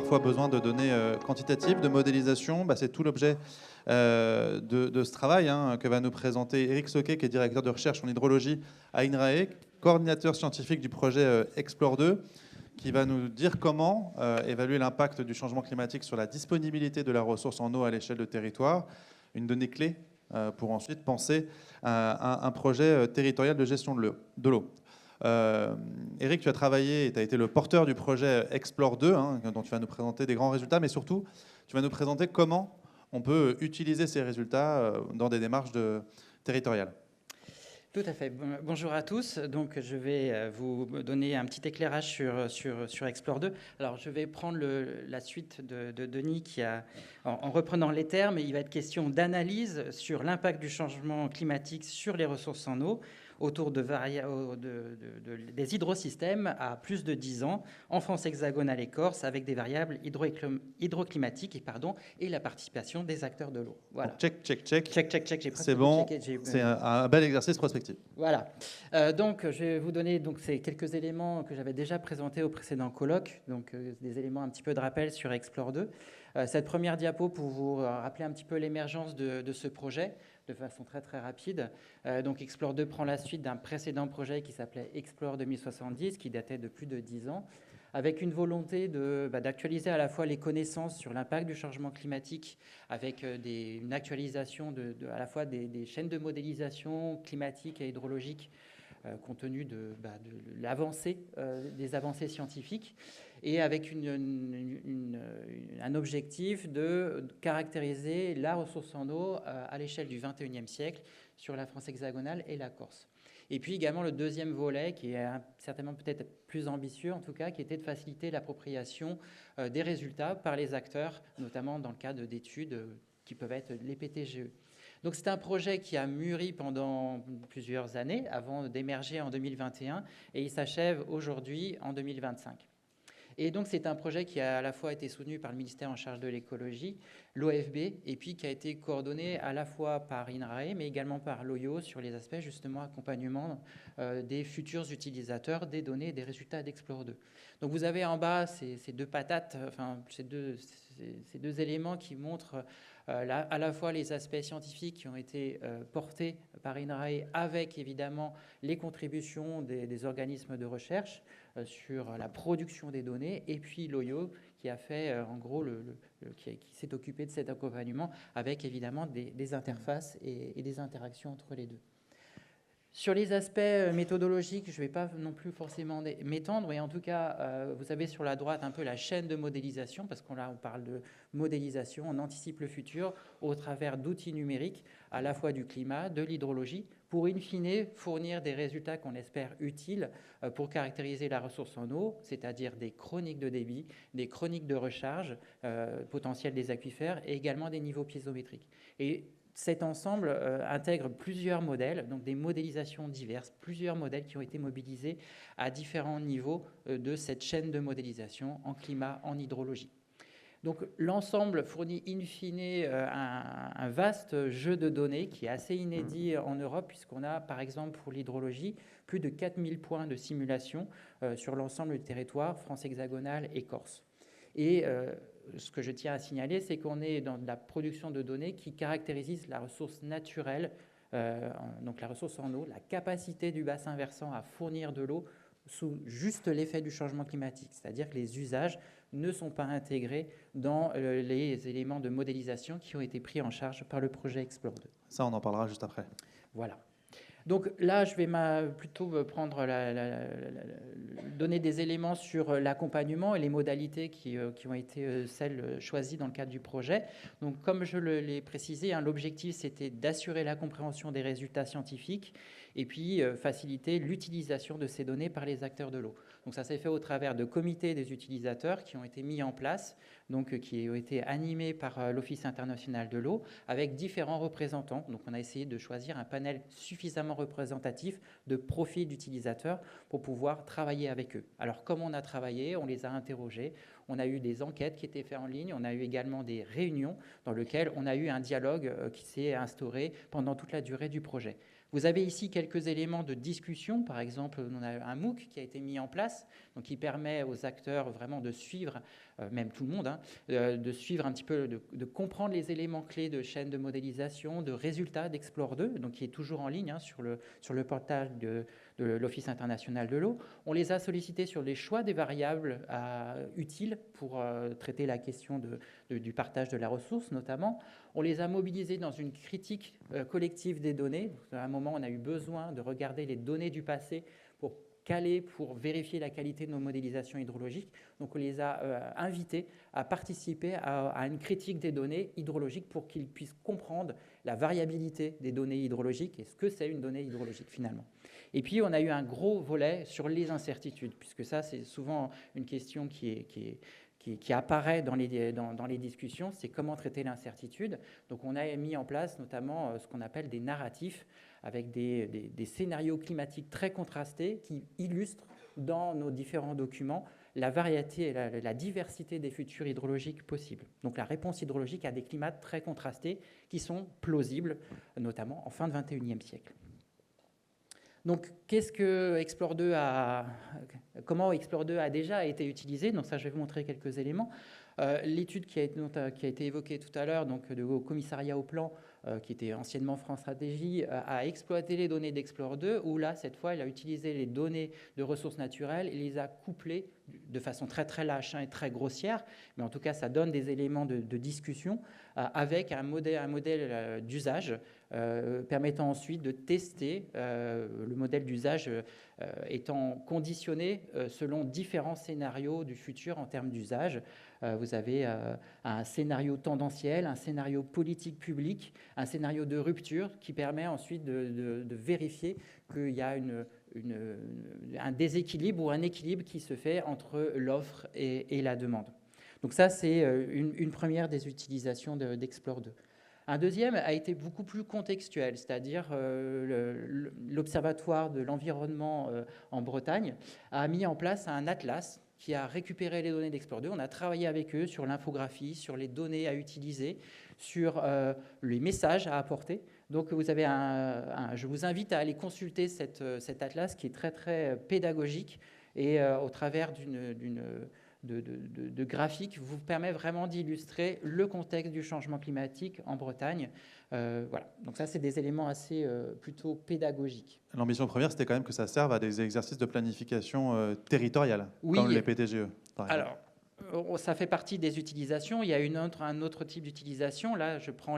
parfois besoin de données quantitatives, de modélisation. C'est tout l'objet de ce travail que va nous présenter Éric Soquet, qui est directeur de recherche en hydrologie à INRAE, coordinateur scientifique du projet Explore 2, qui va nous dire comment évaluer l'impact du changement climatique sur la disponibilité de la ressource en eau à l'échelle de territoire, une donnée clé pour ensuite penser à un projet territorial de gestion de l'eau. Éric, tu as travaillé et tu as été le porteur du projet Explore 2, dont tu vas nous présenter des grands résultats, mais surtout, tu vas nous présenter comment on peut utiliser ces résultats dans des démarches territoriales. Tout à fait. Bonjour à tous. Donc, je vais vous donner un petit éclairage sur Explore 2. Alors, je vais prendre la suite de Denis en reprenant les termes. Il va être question d'analyse sur l'impact du changement climatique sur les ressources en eau autour des hydrosystèmes à plus de 10 ans en France hexagonale et Corse avec des variables hydroclimatiques et la participation des acteurs de l'eau. Voilà. Donc, check. C'est bon, c'est un bel exercice prospectif. Voilà. Donc, je vais vous donner ces quelques éléments que j'avais déjà présentés au précédent colloque, donc des éléments un petit peu de rappel sur Explore 2. Cette première diapo pour vous rappeler un petit peu l'émergence de ce projet de façon très très rapide. Donc Explore 2 prend la suite d'un précédent projet qui s'appelait Explore 2070, qui datait de plus de 10 ans, avec une volonté d'actualiser à la fois les connaissances sur l'impact du changement climatique, avec une actualisation à la fois des chaînes de modélisation climatique et hydrologique, compte tenu de l'avancée, des avancées scientifiques, et avec un objectif de caractériser la ressource en eau à l'échelle du XXIe siècle sur la France hexagonale et la Corse. Et puis également le deuxième volet, qui est certainement peut-être plus ambitieux en tout cas, qui était de faciliter l'appropriation des résultats par les acteurs, notamment dans le cadre d'études qui peuvent être les PTGE. Donc c'est un projet qui a mûri pendant plusieurs années avant d'émerger en 2021 et il s'achève aujourd'hui en 2025. Et donc c'est un projet qui a à la fois été soutenu par le ministère en charge de l'écologie, l'OFB, et puis qui a été coordonné à la fois par INRAE, mais également par l'OIO sur les aspects justement accompagnement des futurs utilisateurs des données et des résultats d'Explore 2. Donc vous avez en bas ces deux patates, ces deux éléments qui montrent à la fois les aspects scientifiques qui ont été portés par INRAE avec évidemment les contributions des organismes de recherche sur la production des données, et puis l'OIO qui a fait en gros qui s'est occupé de cet accompagnement avec évidemment des interfaces et des interactions entre les deux. Sur les aspects méthodologiques, je ne vais pas non plus forcément m'étendre, mais en tout cas, vous avez sur la droite un peu la chaîne de modélisation, parce qu'on parle de modélisation, on anticipe le futur au travers d'outils numériques, à la fois du climat, de l'hydrologie, pour in fine fournir des résultats qu'on espère utiles pour caractériser la ressource en eau, c'est-à-dire des chroniques de débit, des chroniques de recharge potentielle des aquifères et également des niveaux piézométriques. Et cet ensemble intègre plusieurs modèles, donc des modélisations diverses, plusieurs modèles qui ont été mobilisés à différents niveaux de cette chaîne de modélisation en climat, en hydrologie. Donc l'ensemble fournit in fine un vaste jeu de données qui est assez inédit en Europe, puisqu'on a par exemple pour l'hydrologie plus de 4000 points de simulation sur l'ensemble du territoire, France hexagonale et Corse. Et ce que je tiens à signaler, c'est qu'on est dans de la production de données qui caractérise la ressource naturelle, donc la ressource en eau, la capacité du bassin versant à fournir de l'eau sous juste l'effet du changement climatique, c'est-à-dire que les usages ne sont pas intégrés dans les éléments de modélisation qui ont été pris en charge par le projet Explore 2. Ça, on en parlera juste après. Voilà. Donc là, je vais plutôt donner des éléments sur l'accompagnement et les modalités qui ont été celles choisies dans le cadre du projet. Donc, comme je l'ai précisé, l'objectif, c'était d'assurer la compréhension des résultats scientifiques et puis faciliter l'utilisation de ces données par les acteurs de l'eau. Donc ça s'est fait au travers de comités des utilisateurs qui ont été mis en place, donc qui ont été animés par l'Office international de l'eau, avec différents représentants. Donc on a essayé de choisir un panel suffisamment représentatif de profils d'utilisateurs pour pouvoir travailler avec eux. Alors comment on a travaillé? On les a interrogés, on a eu des enquêtes qui étaient faites en ligne, on a eu également des réunions dans lesquelles on a eu un dialogue qui s'est instauré pendant toute la durée du projet. Vous avez ici quelques éléments de discussion. Par exemple, on a un MOOC qui a été mis en place, donc qui permet aux acteurs vraiment de suivre même tout le monde, hein, de suivre un petit peu, de comprendre les éléments clés de chaîne de modélisation, de résultats d'Explore 2, donc qui est toujours en ligne, hein, sur le portail de l'Office international de l'eau. On les a sollicités sur les choix des variables utiles pour traiter la question du partage de la ressource notamment. On les a mobilisés dans une critique collective des données. À un moment, on a eu besoin de regarder les données du passé pour vérifier la qualité de nos modélisations hydrologiques. Donc on les a invités à participer à une critique des données hydrologiques pour qu'ils puissent comprendre la variabilité des données hydrologiques et ce que c'est une donnée hydrologique finalement. Et puis on a eu un gros volet sur les incertitudes, puisque ça c'est souvent une question qui apparaît dans les discussions, c'est comment traiter l'incertitude. Donc on a mis en place notamment ce qu'on appelle des narratifs, avec des scénarios climatiques très contrastés qui illustrent dans nos différents documents la variété et la diversité des futurs hydrologiques possibles. Donc la réponse hydrologique à des climats très contrastés qui sont plausibles, notamment en fin de XXIe siècle. Donc, comment Explore 2 a déjà été utilisé? Donc ça, je vais vous montrer quelques éléments. L'étude qui a été évoquée tout à l'heure, donc au commissariat au plan, qui était anciennement France Stratégie, a exploité les données d'Explore 2, où là, cette fois, il a utilisé les données de ressources naturelles et les a couplées de façon très très lâche et très grossière, mais en tout cas, ça donne des éléments de discussion avec un modèle d'usage permettant ensuite de tester le modèle d'usage étant conditionné selon différents scénarios du futur en termes d'usage. Vous avez un scénario tendanciel, un scénario politique public, un scénario de rupture qui permet ensuite de vérifier qu'il y a un déséquilibre ou un équilibre qui se fait entre l'offre et la demande. Donc ça, c'est une première des utilisations d'Explore 2. Un deuxième a été beaucoup plus contextuel, c'est-à-dire l'Observatoire de l'environnement en Bretagne a mis en place un atlas qui a récupéré les données d'Explore 2. On a travaillé avec eux sur l'infographie, sur les données à utiliser, sur les messages à apporter. Donc vous avez je vous invite à aller consulter cet atlas qui est très très pédagogique et au travers de graphiques vous permet vraiment d'illustrer le contexte du changement climatique en Bretagne. Voilà. Donc ça, c'est des éléments assez plutôt pédagogiques. L'ambition première, c'était quand même que ça serve à des exercices de planification territoriale, oui, comme les PTGE, par exemple. Alors, ça fait partie des utilisations. Il y a un autre type d'utilisation. Là, je prends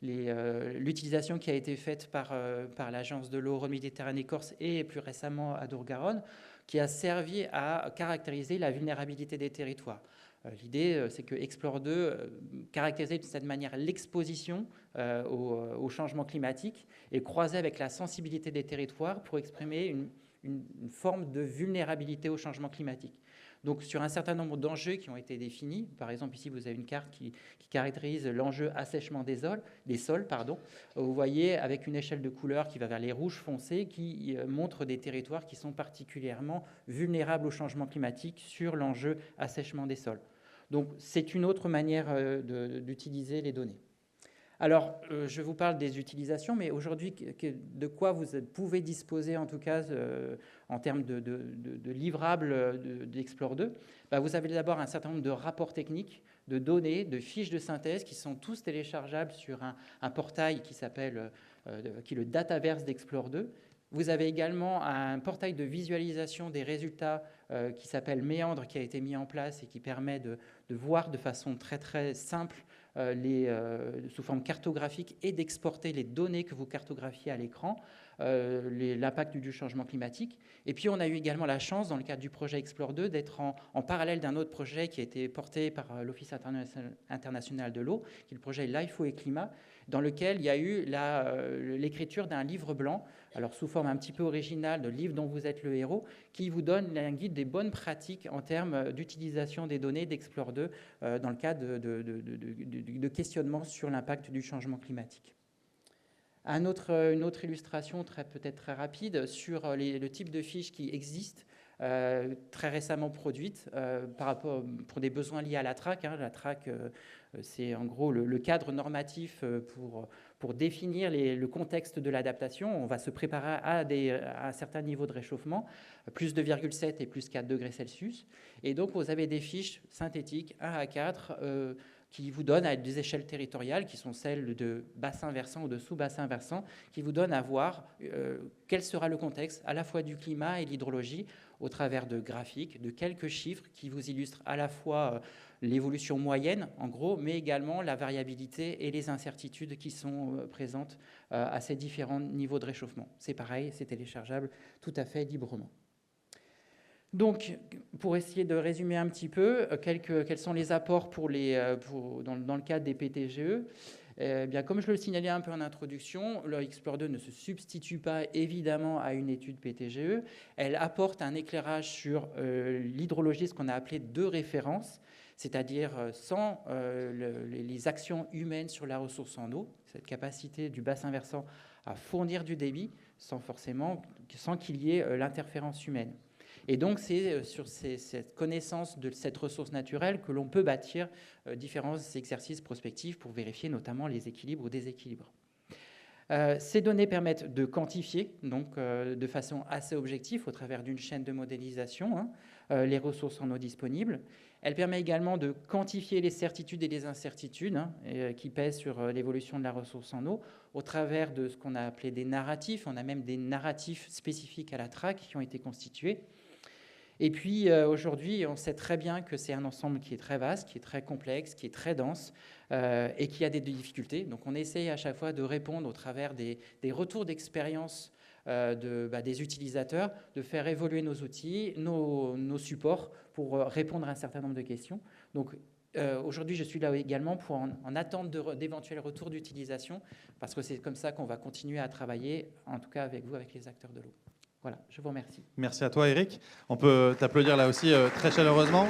l'utilisation qui a été faite par l'Agence de l'eau Rhône-Méditerranée-Corse et plus récemment à Dour-Garonne, qui a servi à caractériser la vulnérabilité des territoires. L'idée, c'est que Explore 2 caractérisait de cette manière l'exposition au changement climatique et croisait avec la sensibilité des territoires pour exprimer une forme de vulnérabilité au changement climatique. Donc, sur un certain nombre d'enjeux qui ont été définis, par exemple, ici, vous avez une carte qui caractérise l'enjeu assèchement des sols. Vous voyez, avec une échelle de couleurs qui va vers les rouges foncés, qui montre des territoires qui sont particulièrement vulnérables au changement climatique sur l'enjeu assèchement des sols. Donc, c'est une autre manière d'utiliser les données. Alors, je vous parle des utilisations, mais aujourd'hui, de quoi vous pouvez disposer, en tout cas, en termes de livrables d'Explore 2 ? Vous avez d'abord un certain nombre de rapports techniques, de données, de fiches de synthèse qui sont tous téléchargeables sur un portail qui est le Dataverse d'Explore 2. Vous avez également un portail de visualisation des résultats qui s'appelle Méandre, qui a été mis en place et qui permet de voir de façon très, très simple sous forme cartographique et d'exporter les données que vous cartographiez à l'écran, l'impact du changement climatique. Et puis, on a eu également la chance, dans le cadre du projet Explore 2, d'être en parallèle d'un autre projet qui a été porté par l'Office international de l'eau, qui est le projet LIFO et Climat, dans lequel il y a eu l'écriture d'un livre blanc, alors sous forme un petit peu originale de livre dont vous êtes le héros, qui vous donne un guide des bonnes pratiques en termes d'utilisation des données d'Explore 2 dans le cadre de questionnement sur l'impact du changement climatique. Une autre illustration peut-être très rapide sur le type de fiches qui existent. très récemment produite pour des besoins liés à la TRAC. La TRAC, c'est en gros le cadre normatif pour définir le contexte de l'adaptation. On va se préparer à un certain niveau de réchauffement, plus 2,7 et plus 4 degrés Celsius. Et donc, vous avez des fiches synthétiques 1 à 4 qui vous donnent à des échelles territoriales, qui sont celles de bassin versant ou de sous-bassin versant, qui vous donnent à voir quel sera le contexte à la fois du climat et de l'hydrologie au travers de graphiques, de quelques chiffres qui vous illustrent à la fois l'évolution moyenne, en gros, mais également la variabilité et les incertitudes qui sont présentes à ces différents niveaux de réchauffement. C'est pareil, c'est téléchargeable tout à fait librement. Donc, pour essayer de résumer un petit peu, quels sont les apports dans le cadre des PTGE? Bien, comme je le signalais un peu en introduction, le Explore 2 ne se substitue pas évidemment à une étude PTGE. Elle apporte un éclairage sur l'hydrologie, ce qu'on a appelé de référence, c'est-à-dire sans les actions humaines sur la ressource en eau, cette capacité du bassin versant à fournir du débit sans qu'il y ait l'interférence humaine. Et donc, c'est sur cette connaissance de cette ressource naturelle que l'on peut bâtir différents exercices prospectifs pour vérifier notamment les équilibres ou déséquilibres. Ces données permettent de quantifier, donc de façon assez objective, au travers d'une chaîne de modélisation, les ressources en eau disponibles. Elle permet également de quantifier les certitudes et les incertitudes qui pèsent sur l'évolution de la ressource en eau, au travers de ce qu'on a appelé des narratifs. On a même des narratifs spécifiques à la TRAC qui ont été constitués. Et puis aujourd'hui, on sait très bien que c'est un ensemble qui est très vaste, qui est très complexe, qui est très dense et qui a des difficultés. Donc on essaye à chaque fois de répondre au travers des retours d'expérience des utilisateurs, de faire évoluer nos outils, nos supports pour répondre à un certain nombre de questions. Donc aujourd'hui, je suis là également pour en attente d'éventuels retours d'utilisation, parce que c'est comme ça qu'on va continuer à travailler, en tout cas avec vous, avec les acteurs de l'eau. Voilà, je vous remercie. Merci à toi, Eric. On peut t'applaudir là aussi très chaleureusement.